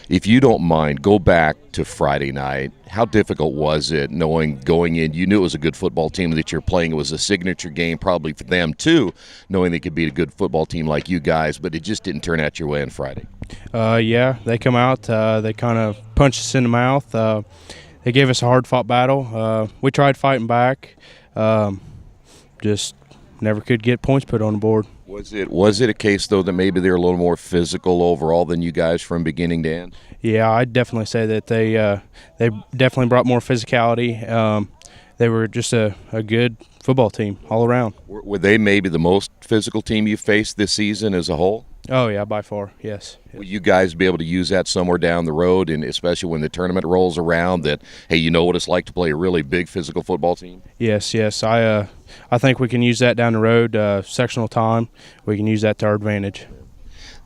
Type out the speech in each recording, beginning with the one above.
If you don't mind, go back to Friday night. How difficult was it knowing going in, you knew it was a good football team that you're playing. It was a signature game probably for them too, knowing they could beat a good football team like you guys, but it just didn't turn out your way on Friday. Yeah, they come out. They kind of punched us in the mouth. They gave us a hard-fought battle. We tried fighting back. Just never could get points put on the board. Was it a case, though, that maybe they're a little more physical overall than you guys from beginning to end? Yeah, I'd definitely say that they definitely brought more physicality. They were just a good football team all around. Were they maybe the most physical team you faced this season as a whole? Oh, yeah, by far, yes. Will you guys be able to use that somewhere down the road, and especially when the tournament rolls around, that, hey, you know what it's like to play a really big physical football team? Yes. I think we can use that down the road, sectional time. We can use that to our advantage.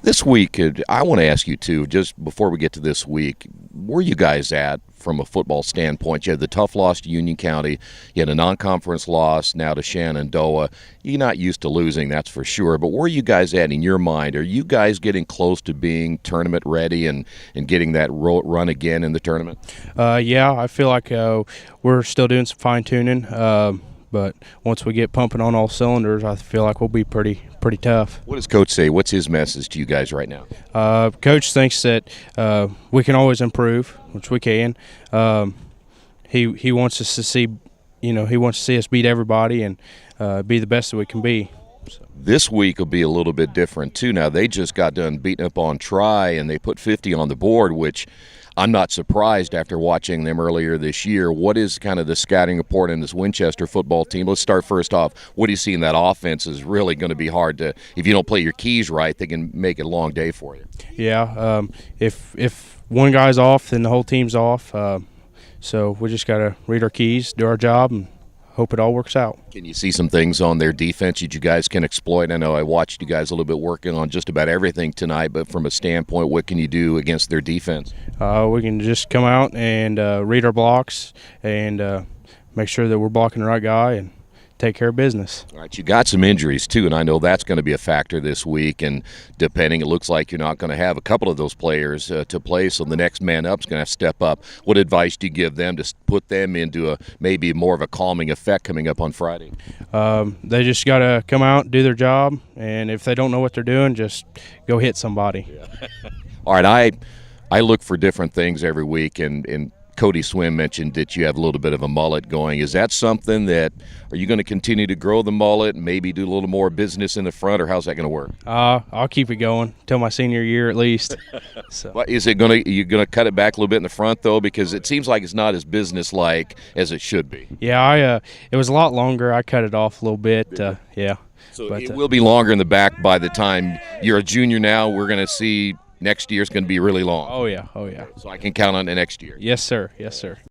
This week, I want to ask you, too, just before we get to this week, where are you guys at from a football standpoint? You had the tough loss to Union County. You had a non-conference loss now to Shenandoah. You're not used to losing, that's for sure. But where are you guys at in your mind? Are you guys getting close to being tournament ready and getting that run again in the tournament? Yeah, I feel like we're still doing some fine-tuning. But once we get pumping on all cylinders, I feel like we'll be pretty tough. What does Coach say? What's his message to you guys right now? Coach thinks that we can always improve, which we can. He wants us to see, he wants to see us beat everybody and be the best that we can be. So. This week will be a little bit different too. Now they just got done beating up on Tri, and they put 50 on the board, which I'm not surprised after watching them earlier this year. What is kind of the scouting report in this Winchester football team? Let's start first off. What do you see in that offense is really going to be hard to, if you don't play your keys right, they can make it a long day for you. Yeah, if one guy's off, then the whole team's off. So we just got to read our keys, do our job, and hope it all works out. Can you see some things on their defense that you guys can exploit? I know I watched you guys a little bit working on just about everything tonight, but from a standpoint, what can you do against their defense? We can just come out and read our blocks and make sure that we're blocking the right guy and take care of business. All right, you got some injuries too, and I know that's going to be a factor this week, and depending, it looks like you're not going to have a couple of those players to play, so the next man up is going to have to step up. What advice do you give them to put them into maybe more of a calming effect coming up on Friday? They just got to come out, do their job, and if they don't know what they're doing, just go hit somebody. Yeah. All right, I look for different things every week, and Cody Swim mentioned that you have a little bit of a mullet going. Is that something that, are you going to continue to grow the mullet and maybe do a little more business in the front, or how's that going to work? I'll keep it going till my senior year at least. So. Well, is it going to, you going to cut it back a little bit in the front though, because it seems like it's not as business-like as it should be? Yeah, it was a lot longer. I cut it off a little bit. Yeah. So it will be longer in the back by the time you're a junior now. We're going to see next year's going to be really long. Oh, yeah. So I can count on it next year. Yes, sir.